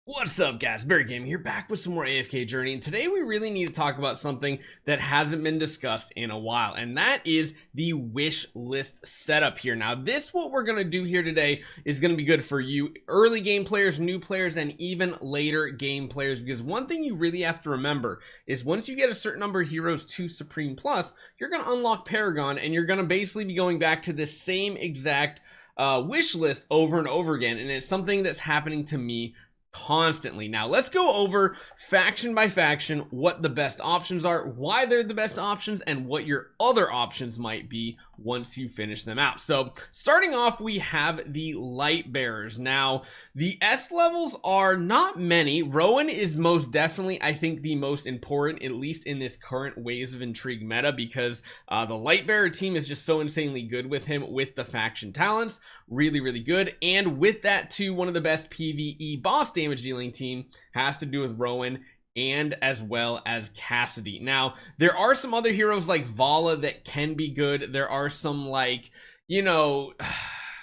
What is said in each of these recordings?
What's up guys, Barry Gaming here, back with some more AFK Journey, and today we really need to talk about something that hasn't been discussed in a while, and that is the wish list setup here. Now this, what we're going to do here today, is going to be good for you early game players, new players, and even later game players, because one thing you really have to remember is once you get a certain number of heroes to Supreme Plus, you're going to unlock Paragon, and you're going to basically be going back to the same exact wish list over and over again, and it's something that's happening to me constantly. Now let's go over faction by faction what the best options are, why they're the best options, and what your other options might be once you finish them out. So starting off, we have the Lightbearers. Now the S levels are not many. Rowan is most definitely, I think, the most important, at least in this current Waves of Intrigue meta, because the Lightbearer team is just so insanely good with him, with the faction talents, really good. And with that too, one of the best PvE boss damage dealing team has to do with Rowan, and as well as Cassidy. Now there are some other heroes like Vala that can be good. There are some, like, you know,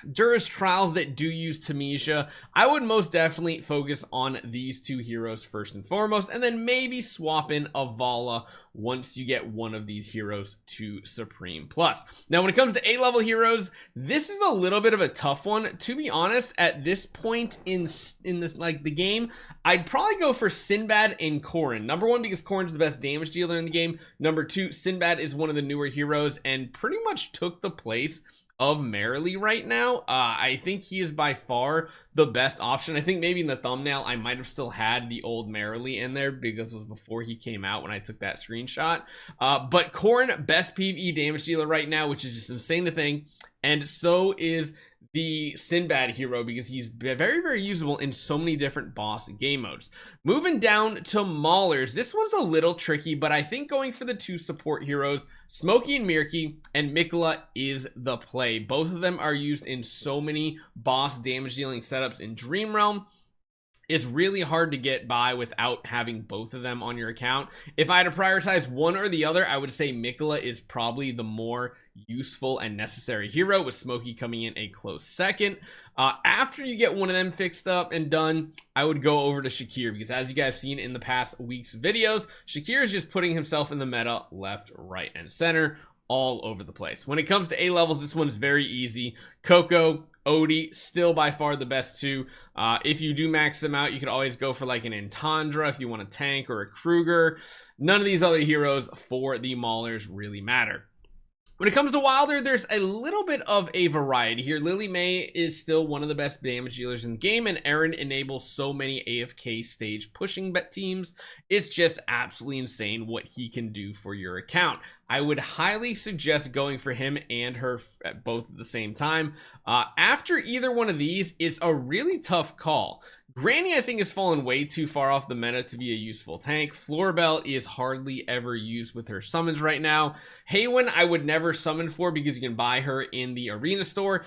Durus Trials that do use Tamisha. I would most definitely focus on these two heroes first and foremost, and then maybe swap in a Vala once you get one of these heroes to Supreme Plus. Now when it comes to A-level heroes, this is a little bit of a tough one, to be honest. At this point in this, like, the game, I'd probably go for Sinbad and Corrin. Number one, because Corrin's the best damage dealer in the game. Number two, Sinbad is one of the newer heroes and pretty much took the place of Merrily right now. I think he is by far the best option. I think maybe in the thumbnail I might have still had the old Merrily in there because it was before he came out when I took that screenshot. But Corrin, best PvE damage dealer right now, which is just insane to think, and so is the Sinbad hero, because he's very usable in so many different boss game modes. Moving down to Maulers, this one's a little tricky, but I think going for the two support heroes, Smokey and Mirky, and Mikola, is the play. Both of them are used in so many boss damage dealing setups in Dream Realm. It's really hard to get by without having both of them on your account. If I had to prioritize one or the other, I would say Mikola is probably the more useful and necessary hero, with Smokey coming in a close second. After you get one of them fixed up and done, I would go over to Shakir, because as you guys seen in the past week's videos, Shakir is just putting himself in the meta left, right, and center, all over the place. When it comes to A levels, this one's very easy. Coco, Odie, still by far the best two. If you do max them out, you could always go for like an Entandra if you want a tank, or a Kruger. None of these other heroes for the Maulers really matter. When it comes to Wilder, there's a little bit of a variety here. Lily May is still one of the best damage dealers in the game, and Aaron enables so many AFK stage pushing bet teams. It's just absolutely insane what he can do for your account. I would highly suggest going for him and her at both at the same time. After either one of these, it's a really tough call. Granny, I think, has fallen way too far off the meta to be a useful tank. Florbell is hardly ever used with her summons right now. Haywen, I would never summon for, because you can buy her in the arena store.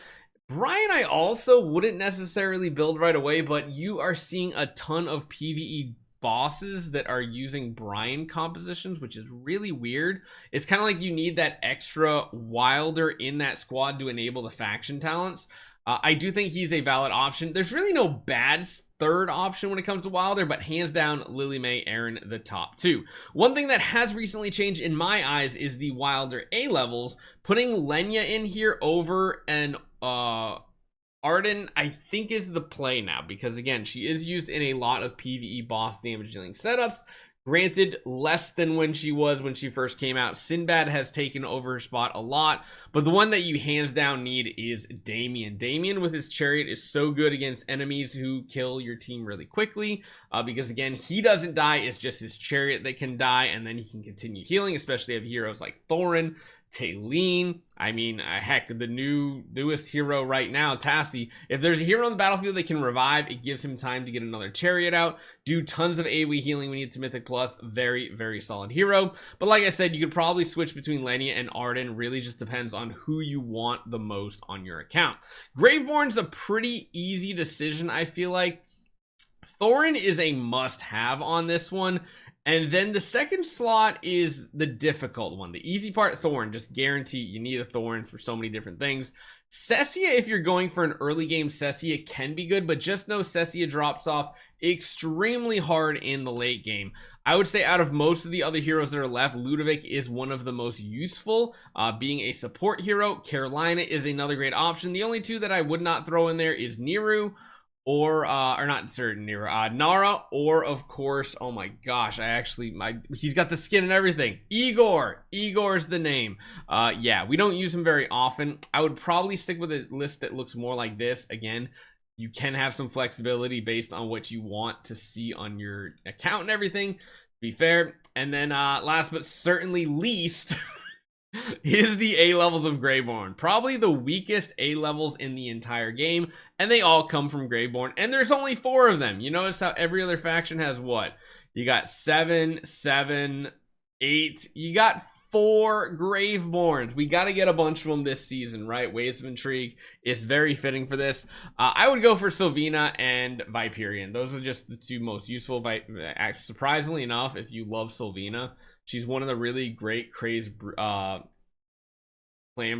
Brian, I also wouldn't necessarily build right away, but you are seeing a ton of PvE bosses that are using Brian compositions, which is really weird. It's kind of like you need that extra Wilder in that squad to enable the faction talents. I do think he's a valid option. There's really no bad third option when it comes to Wilder, but hands down, Lily May, Aaron, the top two. One thing that has recently changed in my eyes is the Wilder A levels. Putting Lenya in here over an Arden, I think, is the play now, because again, she is used in a lot of PvE boss damage dealing setups. Granted, less than when she first came out. Sinbad has taken over her spot a lot, but the one that you hands down need is Damien. Damien with his chariot is so good against enemies who kill your team really quickly, because again, he doesn't die. It's just his chariot that can die, and then he can continue healing, especially if heroes like Thorin, Taylene, I mean, heck, the newest hero right now, Tassie. If there's a hero on the battlefield that can revive, it gives him time to get another chariot out, do tons of AoE healing when you get to Mythic Plus. Very solid hero. But like I said, you could probably switch between Lenya and Arden. Really just depends on who you want the most on your account. Graveborn's a pretty easy decision, I feel like. Thorin is a must-have on this one. And then the second slot is the difficult one. The easy part, Thorn. Just guarantee you need a Thorn for so many different things. Cessia, if you're going for an early game Cessia, can be good, but just know Cessia drops off extremely hard in the late game. I would say out of most of the other heroes that are left, Ludovic is one of the most useful, being a support hero. Carolina is another great option. The only two that I would not throw in there is Niru, or not certain Niru, Nara, or of course, oh my gosh, he's got the skin and everything. Igor's the name. Yeah, we don't use him very often. I would probably stick with a list that looks more like this. Again, you can have some flexibility based on what you want to see on your account and everything, to be fair. And then last but certainly least is the A-levels of Graveborn. Probably the weakest A-levels in the entire game, and they all come from Graveborn, and there's only 4 of them. You notice how every other faction has what? You got 7, 7, 8. You got 4 Graveborns. We got to get a bunch of them this season, right? Waves of Intrigue is very fitting for this. I would go for Sylvina and Viperian. Those are just the 2 most useful. Surprisingly enough, if you love Sylvina, she's one of the really great crazed Clam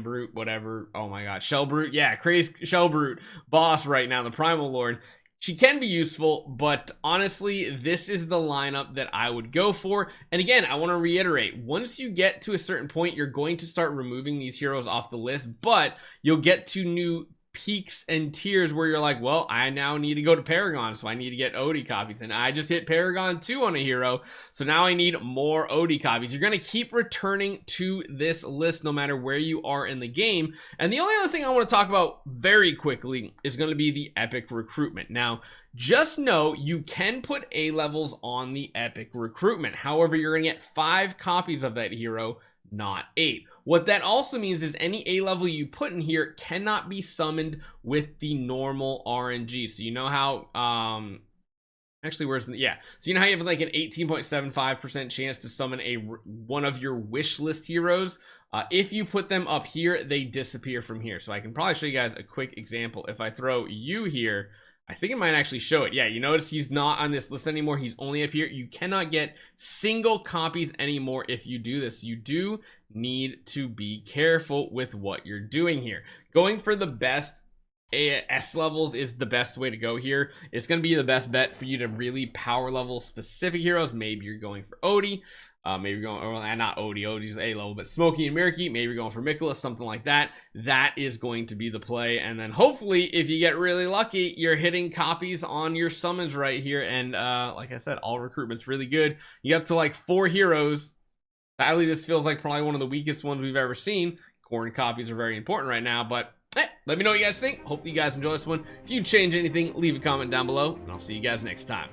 Brute, whatever. Oh my god, Shell Brute. Yeah, crazed Shell Brute boss right now, the Primal Lord. She can be useful, but honestly, this is the lineup that I would go for. And again, I want to reiterate, once you get to a certain point, you're going to start removing these heroes off the list, but you'll get to new peaks and tiers where you're like, well, I now need to go to Paragon, so I need to get OD copies, and I just hit Paragon 2 on a hero, so now I need more OD copies. You're going to keep returning to this list no matter where you are in the game. And the only other thing I want to talk about very quickly is going to be the epic recruitment. Now, just know you can put A-levels on the epic recruitment. However, you're going to get 5 copies of that hero, not 8. What that also means is any A-level you put in here cannot be summoned with the normal RNG. So you know how actually where's the, yeah, so you know how you have like an 18.75% chance to summon one of your wish list heroes. If you put them up here, they disappear from here. So I can probably show you guys a quick example. If I throw you here, I think it might actually show it. Yeah, you notice he's not on this list anymore. He's only up here. You cannot get single copies anymore if you do this. You do need to be careful with what you're doing here. Going for the best S levels is the best way to go here. It's going to be the best bet for you to really power level specific heroes. Maybe you're going for Odie. Maybe you're going, or not Odie, Odie's A level, but Smokey and Mirky, maybe you're going for Mikula, something like that. That is going to be the play. And then hopefully, if you get really lucky, you're hitting copies on your summons right here. And like I said, all recruitment's really good. You get up to like 4 heroes. Sadly, this feels like probably one of the weakest ones we've ever seen. Corn copies are very important right now, but let me know what you guys think. Hope you guys enjoy this one. If you change anything, leave a comment down below, and I'll see you guys next time.